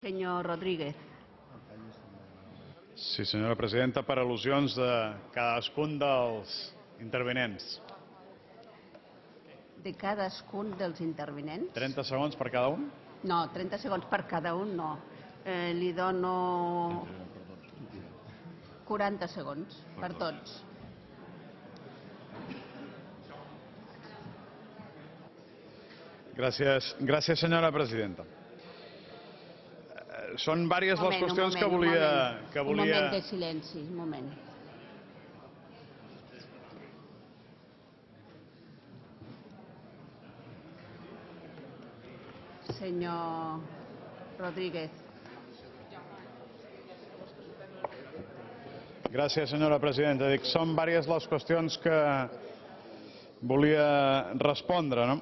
Senyor Rodríguez. Sí, senyora presidenta, per al·lusions de cadascun dels intervinents. De cadascun dels intervinents? 30 segons per cada un? No, 30 segons per cada un no. Li dono 40 segons per tots. Gràcies, senyora presidenta. Són diverses les qüestions que volia... Un moment de silenci, un moment. Senyor Rodríguez. Gràcies, senyora presidenta. Són diverses les qüestions que volia respondre, no?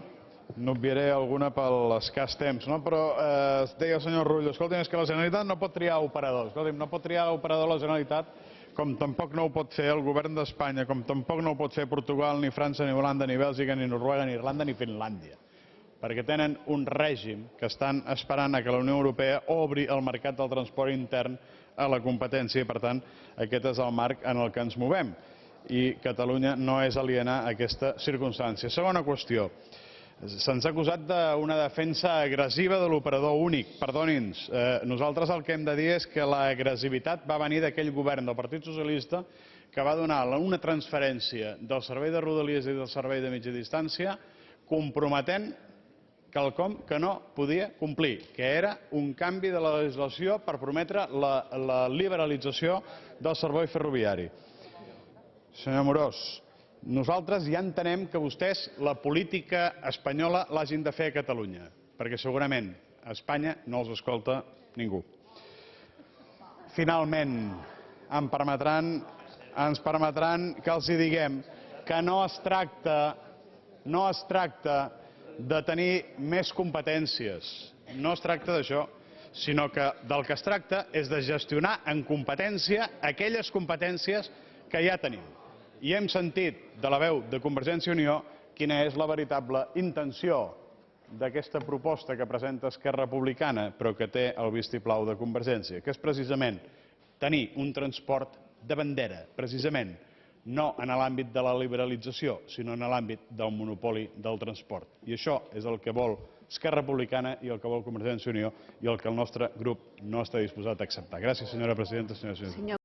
N'obviaré alguna per l'escàs temps, no? Però es deia el senyor Rull, escolti'm, és que la Generalitat no pot triar operador. Escolti'm, no pot triar operador la Generalitat, com tampoc no ho pot fer el govern d'Espanya, com tampoc no ho pot fer Portugal, ni França, ni Holanda, ni Bèlgica, ni Noruega, ni Irlanda, ni Finlàndia. Perquè tenen un règim que estan esperant que la Unió Europea obri el mercat del transport intern a la competència i, per tant, aquest és el marc en el que ens movem. I Catalunya no és aliena a aquesta circumstància. Segona qüestió. Se'ns ha acusat d'una defensa agressiva de l'operador únic. Perdoni'ns, nosaltres el que hem de dir és que l'agressivitat va venir d'aquell govern del Partit Socialista que va donar una transferència del servei de Rodalies i del servei de mitja distància comprometent quelcom que no podia complir, que era un canvi de la legislació per prometre la liberalització del servei ferroviari. Senyor Amorós, nosaltres ja entenem que vostès la política espanyola l'hagin de fer a Catalunya, perquè segurament a Espanya no els escolta ningú. Finalment, ens permetran que els diguem que no es tracta de tenir més competències, no es tracta d'això, sinó que del que es tracta és de gestionar en competència aquelles competències que ja tenim. I hem sentit de la veu de Convergència i Unió quina és la veritable intenció d'aquesta proposta que presenta Esquerra Republicana, però que té el vistiplau de Convergència, que és precisament tenir un transport de bandera, precisament, no en l'àmbit de la liberalització, sinó en l'àmbit del monopoli del transport. I això és el que vol Esquerra Republicana i el que vol Convergència i Unió i el que el nostre grup no està disposat a acceptar. Gràcies, senyora presidenta, senyores i senyors.